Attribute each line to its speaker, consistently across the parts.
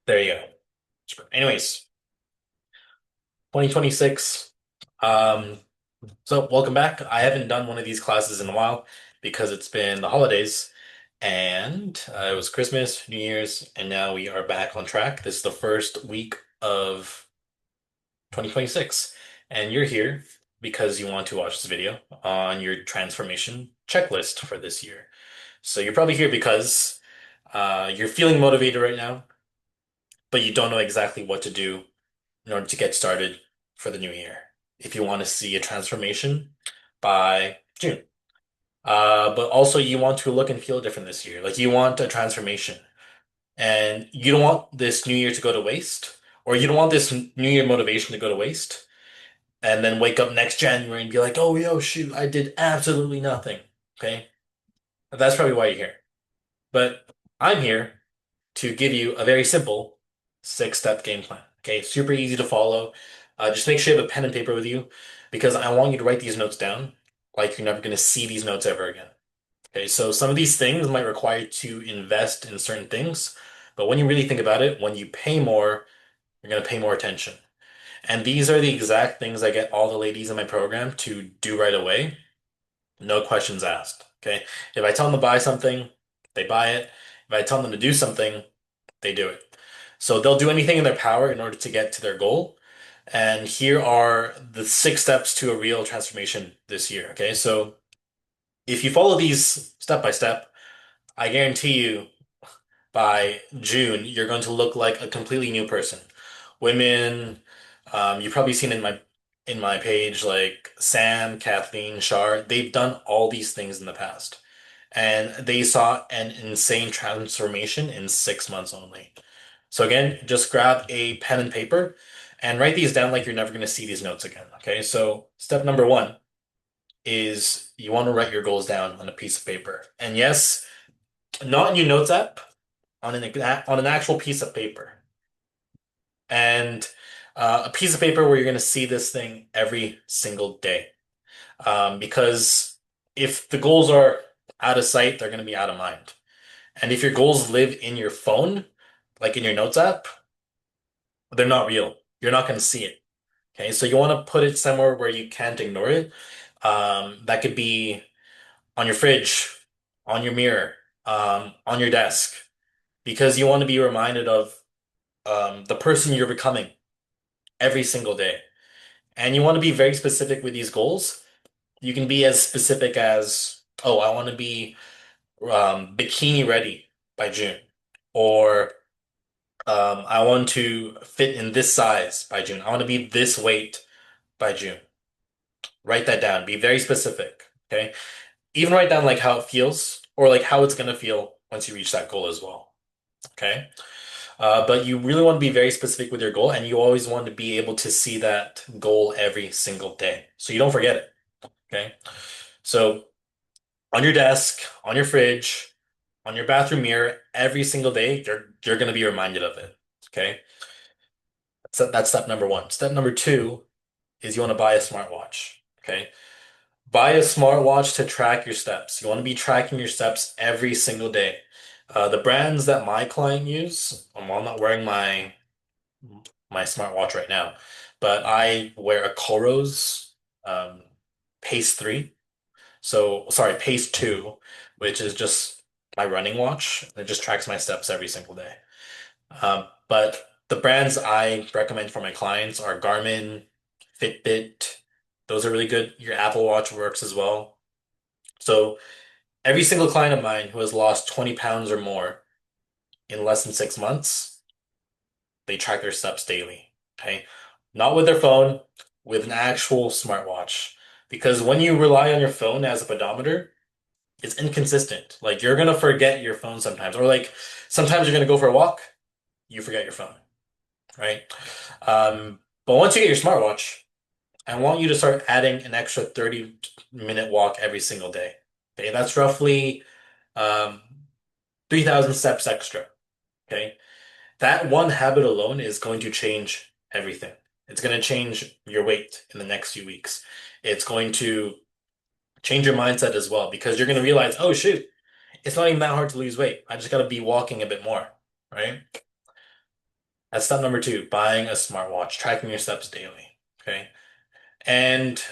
Speaker 1: There you go. Anyways, 2026. Um, so welcome back. I haven't done one of these classes in a while because it's been the holidays and it was Christmas, New Year's, and now we are back on track. This is the first week of 2026, and you're here because you want to watch this video on your transformation checklist for this year. So you're probably here because you're feeling motivated right now, but you don't know exactly what to do in order to get started for the new year. If you want to see a transformation by June. But also you want to look and feel different this year. Like you want a transformation and you don't want this new year to go to waste, or you don't want this new year motivation to go to waste and then wake up next January and be like, oh, yo, shoot, I did absolutely nothing. Okay. That's probably why you're here. But I'm here to give you a very simple six-step game plan. Okay, super easy to follow. Just make sure you have a pen and paper with you because I want you to write these notes down like you're never going to see these notes ever again. Okay, so some of these things might require you to invest in certain things, but when you really think about it, when you pay more, you're going to pay more attention. And these are the exact things I get all the ladies in my program to do right away, no questions asked. Okay, if I tell them to buy something, they buy it. If I tell them to do something, they do it. So they'll do anything in their power in order to get to their goal. And here are the six steps to a real transformation this year. Okay, so if you follow these step by step, I guarantee you by June, you're going to look like a completely new person. Women, you've probably seen in my page like Sam, Kathleen, Shar, they've done all these things in the past. And they saw an insane transformation in 6 months only. So again, just grab a pen and paper and write these down like you're never going to see these notes again. Okay, so step number one is you want to write your goals down on a piece of paper. And yes, not in your notes app, on an actual piece of paper. And a piece of paper where you're going to see this thing every single day. Because if the goals are out of sight, they're going to be out of mind. And if your goals live in your phone, like in your notes app, they're not real. You're not going to see it. Okay, so you want to put it somewhere where you can't ignore it. That could be on your fridge, on your mirror, on your desk, because you want to be reminded of the person you're becoming every single day. And you want to be very specific with these goals. You can be as specific as, oh, I want to be bikini ready by June, or I want to fit in this size by June. I want to be this weight by June. Write that down. Be very specific. Okay. Even write down like how it feels or like how it's gonna feel once you reach that goal as well. Okay. But you really want to be very specific with your goal, and you always want to be able to see that goal every single day, so you don't forget it. Okay. So on your desk, on your fridge, on your bathroom mirror, every single day, you're gonna be reminded of it. Okay. So that's step number one. Step number two is you want to buy a smartwatch. Okay. Buy a smartwatch to track your steps. You want to be tracking your steps every single day. The brands that my client use, well, I'm not wearing my smartwatch right now, but I wear a Coros um, Pace 3. So, sorry, Pace 2, which is just my running watch. It just tracks my steps every single day. But the brands I recommend for my clients are Garmin, Fitbit. Those are really good. Your Apple Watch works as well. So every single client of mine who has lost 20 pounds or more in less than 6 months, they track their steps daily. Okay. Not with their phone, with an actual smartwatch. Because when you rely on your phone as a pedometer, it's inconsistent. Like you're gonna forget your phone sometimes. Or like sometimes you're gonna go for a walk, you forget your phone, right? But once you get your smartwatch, I want you to start adding an extra 30-minute walk every single day. Okay, that's roughly um, 3,000 steps extra. Okay, that one habit alone is going to change everything. It's going to change your weight in the next few weeks. It's going to change your mindset as well because you're going to realize, oh, shoot, it's not even that hard to lose weight. I just got to be walking a bit more, right? That's step number two, buying a smartwatch, tracking your steps daily. Okay. And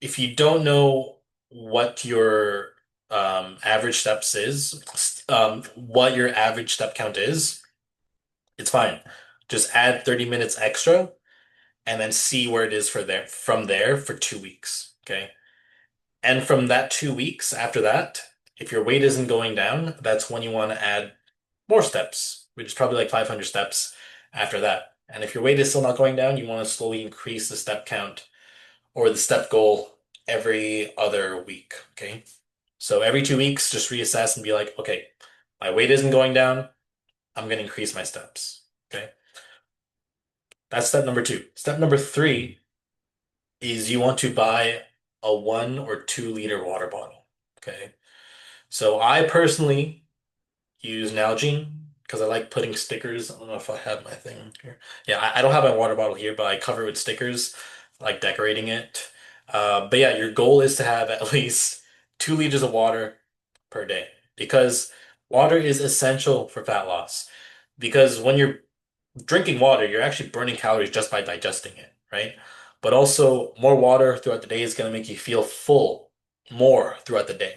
Speaker 1: if you don't know what your average steps is, what your average step count is, it's fine. Just add 30 minutes extra and then see where it is for there from there for 2 weeks. Okay. And from that 2 weeks after that, if your weight isn't going down, that's when you want to add more steps, which is probably like 500 steps after that. And if your weight is still not going down, you want to slowly increase the step count or the step goal every other week. Okay. So every 2 weeks, just reassess and be like, okay, my weight isn't going down. I'm going to increase my steps. Okay. That's step number two. Step number three is you want to buy a 1 or 2 liter water bottle. Okay. So I personally use Nalgene because I like putting stickers. I don't know if I have my thing here. Yeah, I don't have my water bottle here, but I cover it with stickers, like decorating it. But yeah, your goal is to have at least 2 liters of water per day because water is essential for fat loss. Because when you're drinking water, you're actually burning calories just by digesting it, right? But also, more water throughout the day is going to make you feel full more throughout the day.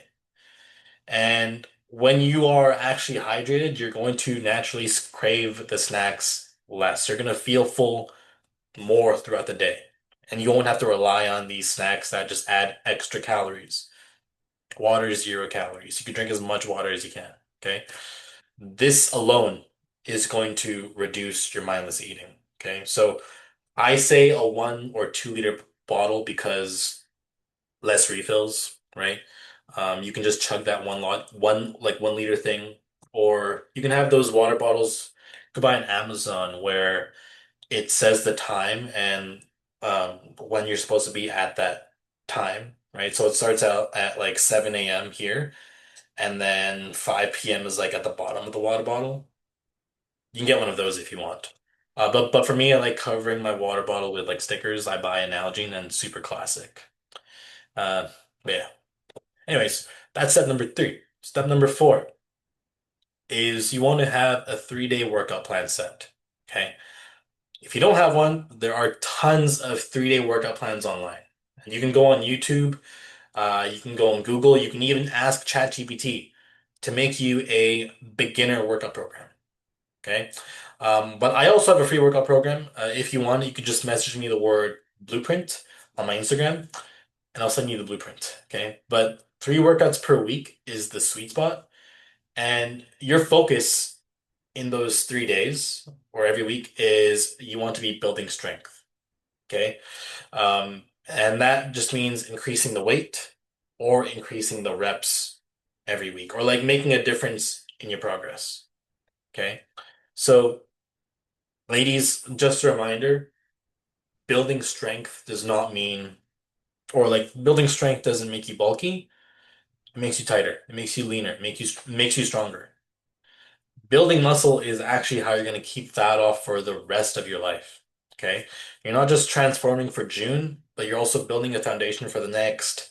Speaker 1: And when you are actually hydrated, you're going to naturally crave the snacks less. You're going to feel full more throughout the day. And you won't have to rely on these snacks that just add extra calories. Water is 0 calories. You can drink as much water as you can. Okay. This alone is going to reduce your mindless eating. Okay. So I say a 1 or 2 liter bottle because less refills, right? You can just chug that one like 1 liter thing, or you can have those water bottles. You could buy on Amazon where it says the time and when you're supposed to be at that time, right? So it starts out at like 7 a.m. here, and then 5 p.m. is like at the bottom of the water bottle. You can get one of those if you want. But for me, I like covering my water bottle with like stickers. I buy an Nalgene and Super Classic. Uh, but yeah. Anyways, that's step number three. Step number four is you want to have a 3-day workout plan set. Okay. If you don't have one, there are tons of 3-day workout plans online. You can go on YouTube, you can go on Google, you can even ask ChatGPT to make you a beginner workout program. Okay. But I also have a free workout program. If you want, you could just message me the word blueprint on my Instagram and I'll send you the blueprint. Okay. But 3 workouts per week is the sweet spot. And your focus in those 3 days or every week is you want to be building strength. Okay. And that just means increasing the weight or increasing the reps every week or like making a difference in your progress. Okay. So, ladies, just a reminder, building strength does not mean, or like building strength doesn't make you bulky. It makes you tighter. It makes you leaner. Makes you stronger. Building muscle is actually how you're going to keep fat off for the rest of your life. Okay? You're not just transforming for June, but you're also building a foundation for the next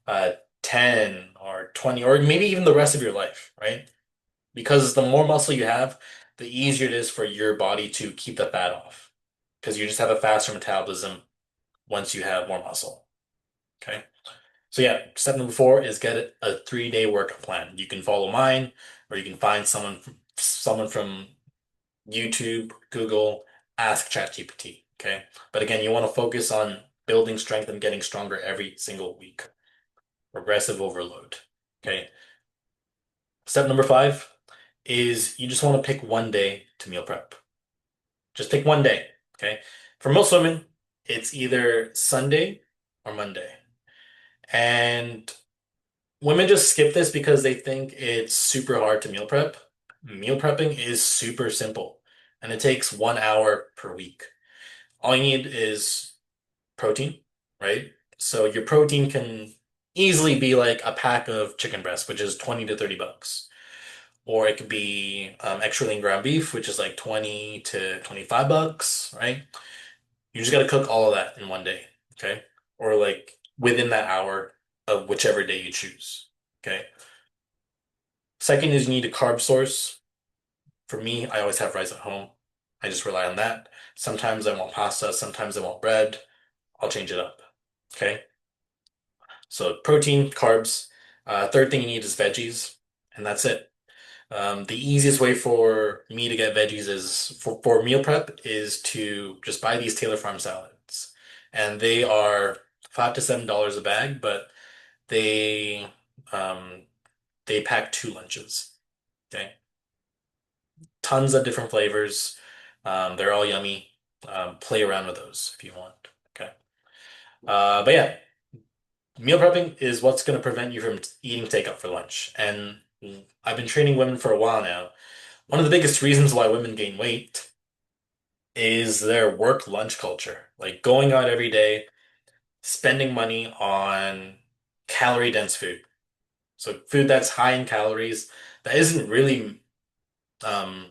Speaker 1: uh 10 or 20 or maybe even the rest of your life, right? Because the more muscle you have, the easier it is for your body to keep the fat off. Because you just have a faster metabolism once you have more muscle. Okay? So yeah, step number four is get a 3-day workout plan. You can follow mine, or you can find someone from YouTube, Google, ask ChatGPT. Okay. But again, you want to focus on building strength and getting stronger every single week. Progressive overload. Okay. Step number five is you just want to pick one day to meal prep. Just pick one day. Okay. For most women, it's either Sunday or Monday. And women just skip this because they think it's super hard to meal prep. Meal prepping is super simple and it takes 1 hour per week. All you need is protein, right? So your protein can easily be like a pack of chicken breast, which is 20 to 30 bucks. Or it could be extra lean ground beef, which is like 20 to 25 bucks, right? You just got to cook all of that in one day, okay? Or like within that hour of whichever day you choose, okay? Second is you need a carb source. For me, I always have rice at home. I just rely on that. Sometimes I want pasta, sometimes I want bread. I'll change it up. Okay. So protein, carbs. Third thing you need is veggies, and that's it. The easiest way for me to get veggies is for meal prep is to just buy these Taylor Farm salads. And they are $5 to $7 a bag, but they um they pack two lunches. Okay. Tons of different flavors. They're all yummy. Play around with those if you want. Okay. But yeah, meal prepping is what's going to prevent you from eating takeout for lunch. And I've been training women for a while now. One of the biggest reasons why women gain weight is their work lunch culture. Like going out every day, spending money on calorie dense food. So food that's high in calories that isn't really um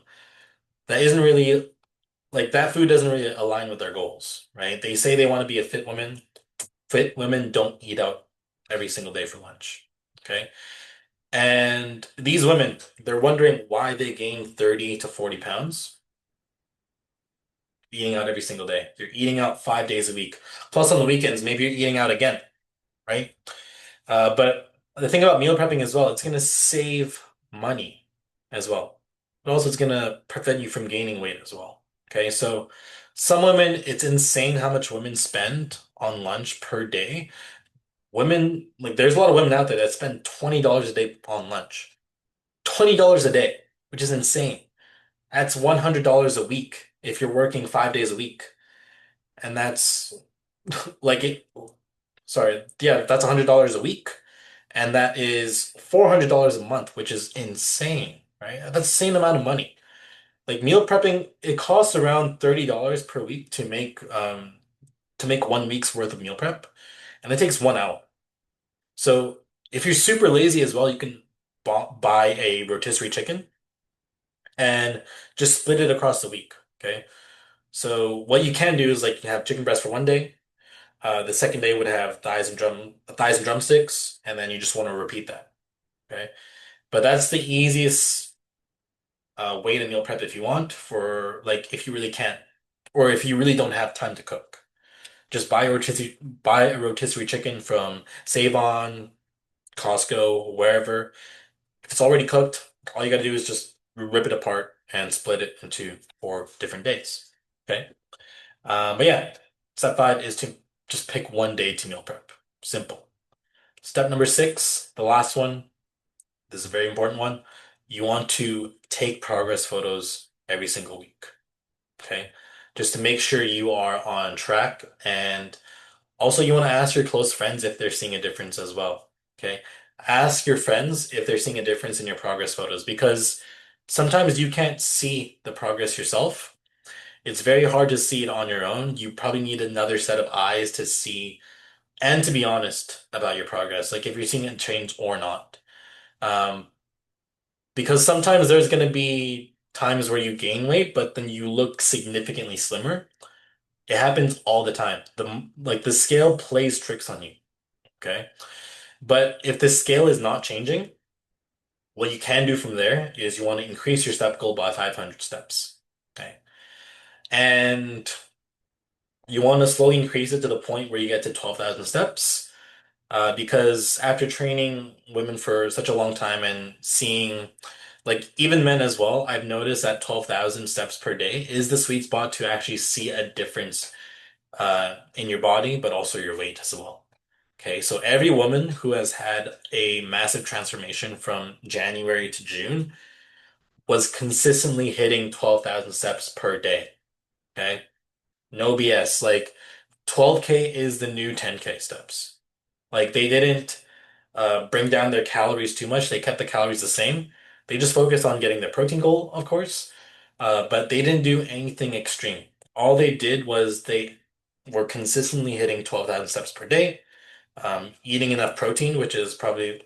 Speaker 1: that isn't really like that food doesn't really align with their goals, right? They say they want to be a fit woman. Fit women don't eat out every single day for lunch. Okay. And these women, they're wondering why they gain 30 to 40 pounds eating out every single day. You're eating out 5 days a week. Plus on the weekends, maybe you're eating out again, right? But the thing about meal prepping as well, it's going to save money as well. But also it's going to prevent you from gaining weight as well. Okay, so some women, it's insane how much women spend on lunch per day. Women, like there's a lot of women out there that spend $20 a day on lunch. $20 a day, which is insane. That's $100 a week if you're working 5 days a week. And that's like it, sorry, yeah, that's $100 a week. And that is $400 a month, which is insane, right? That's the same amount of money. Like meal prepping, it costs around $30 per week to make 1 week's worth of meal prep, and it takes 1 hour. So if you're super lazy as well, you can buy a rotisserie chicken and just split it across the week. Okay. So what you can do is like you have chicken breast for one day. The second day would have thighs and drumsticks, and then you just want to repeat that. Okay. But that's the easiest way to meal prep if you want for like if you really can't or if you really don't have time to cook. Just buy a rotisserie chicken from Save-On, Costco, wherever. If it's already cooked, all you gotta do is just rip it apart and split it into 4 different days. Okay. But yeah, step five is to just pick one day to meal prep. Simple. Step number six, the last one, this is a very important one. You want to take progress photos every single week. Okay. Just to make sure you are on track. And also, you want to ask your close friends if they're seeing a difference as well. Okay. Ask your friends if they're seeing a difference in your progress photos because sometimes you can't see the progress yourself. It's very hard to see it on your own. You probably need another set of eyes to see and to be honest about your progress, like if you're seeing it change or not. Um, because sometimes there's going to be times where you gain weight, but then you look significantly slimmer. It happens all the time. The scale plays tricks on you, okay? But if the scale is not changing, what you can do from there is you want to increase your step goal by 500 steps, okay? And you want to slowly increase it to the point where you get to 12,000 steps. Because after training women for such a long time and seeing, like even men as well, I've noticed that 12,000 steps per day is the sweet spot to actually see a difference in your body, but also your weight as well. Okay, so every woman who has had a massive transformation from January to June was consistently hitting 12,000 steps per day. Okay, no BS. Like 12K is the new 10K steps. Like they didn't bring down their calories too much. They kept the calories the same. They just focused on getting their protein goal, of course, but they didn't do anything extreme. All they did was they were consistently hitting 12,000 steps per day, eating enough protein, which is probably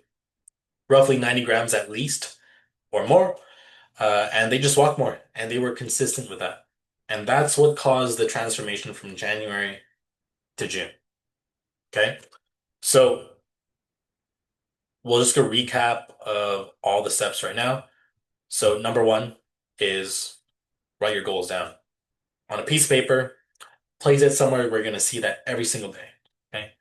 Speaker 1: roughly 90 grams at least or more, and they just walked more, and they were consistent with that. And that's what caused the transformation from January to June. Okay. So we'll just go recap of all the steps right now. So number one is write your goals down. on a piece of paper, place it somewhere we're going to see that every single day. Okay.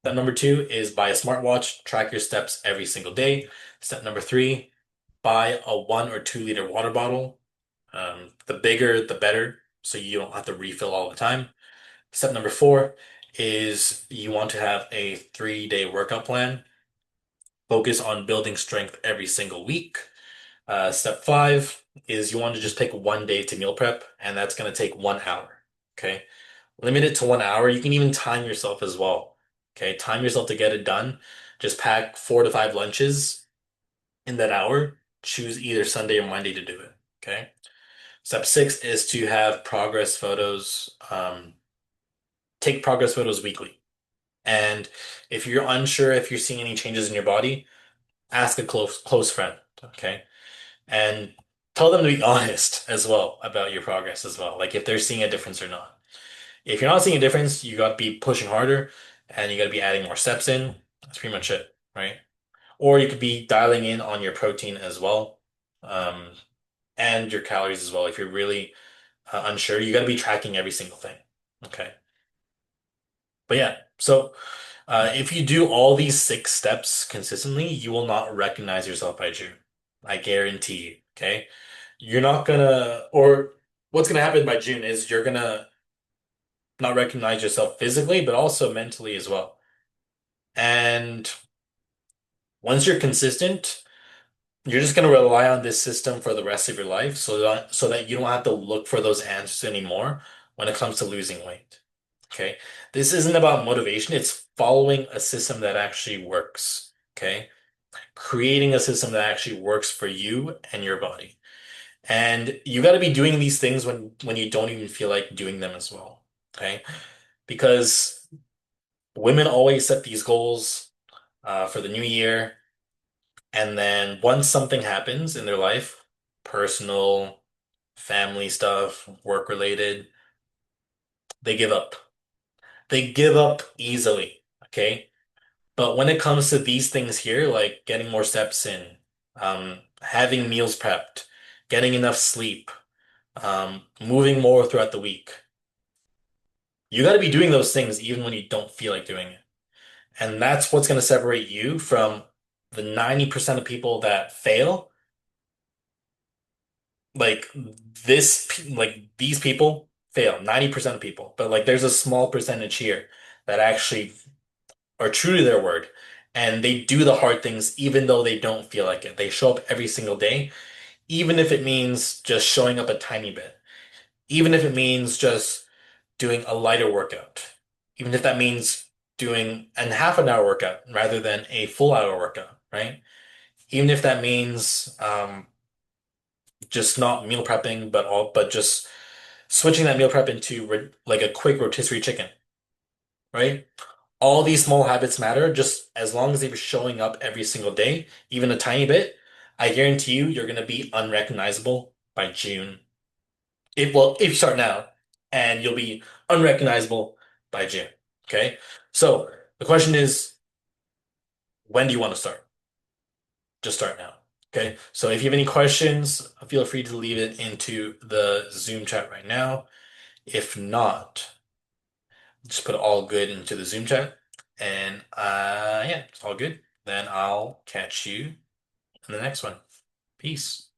Speaker 1: Step number two is buy a smartwatch, track your steps every single day. Step number three, buy a 1 or 2 liter water bottle. The bigger, the better, so you don't have to refill all the time. Step number four is you want to have a 3-day workout plan. Focus on building strength every single week. Step five is you want to just pick one day to meal prep, and that's going to take 1 hour. Okay. Limit it to 1 hour. You can even time yourself as well. Okay. Time yourself to get it done. Just pack 4 to 5 lunches in that hour. Choose either Sunday or Monday to do it. Okay. Step six is to have progress photos. Take progress photos weekly. And if you're unsure if you're seeing any changes in your body, ask a close friend. Okay. And tell them to be honest as well about your progress as well. Like if they're seeing a difference or not. If you're not seeing a difference, you got to be pushing harder and you got to be adding more steps in. That's pretty much it, right? Or you could be dialing in on your protein as well, um, and your calories as well. If you're really unsure, you got to be tracking every single thing. Okay. But yeah, so if you do all these 6 steps consistently, you will not recognize yourself by June. I guarantee you. Okay. You're not gonna, or what's gonna happen by June is you're gonna not recognize yourself physically, but also mentally as well. And once you're consistent, you're just going to rely on this system for the rest of your life so that you don't have to look for those answers anymore when it comes to losing weight. Okay? This isn't about motivation, it's following a system that actually works. Okay? Creating a system that actually works for you and your body. And you got to be doing these things when you don't even feel like doing them as well. Okay? Because women always set these goals for the new year. And then once something happens in their life, personal, family stuff, work related, they give up. They give up easily. Okay. But when it comes to these things here, like getting more steps in, having meals prepped, getting enough sleep, moving more throughout the week, you got to be doing those things even when you don't feel like doing it. And that's what's going to separate you from the 90% of people that fail. Like like these people fail, 90% of people. But like there's a small percentage here that actually are true to their word and they do the hard things even though they don't feel like it. They show up every single day, even if it means just showing up a tiny bit, even if it means just doing a lighter workout, even if that means doing a half an hour workout rather than a full hour workout, right? Even if that means just not meal prepping, but just switching that meal prep into like a quick rotisserie chicken, right? All these small habits matter just as long as they're showing up every single day, even a tiny bit. I guarantee you're gonna be unrecognizable by June. If you start now, and you'll be unrecognizable by June. Okay? So the question is, when do you want to start? Just start now. Okay? So if you have any questions, feel free to leave it into the Zoom chat right now. If not, just put all good into the Zoom chat. And yeah, it's all good. Then I'll catch you in the next one. Peace.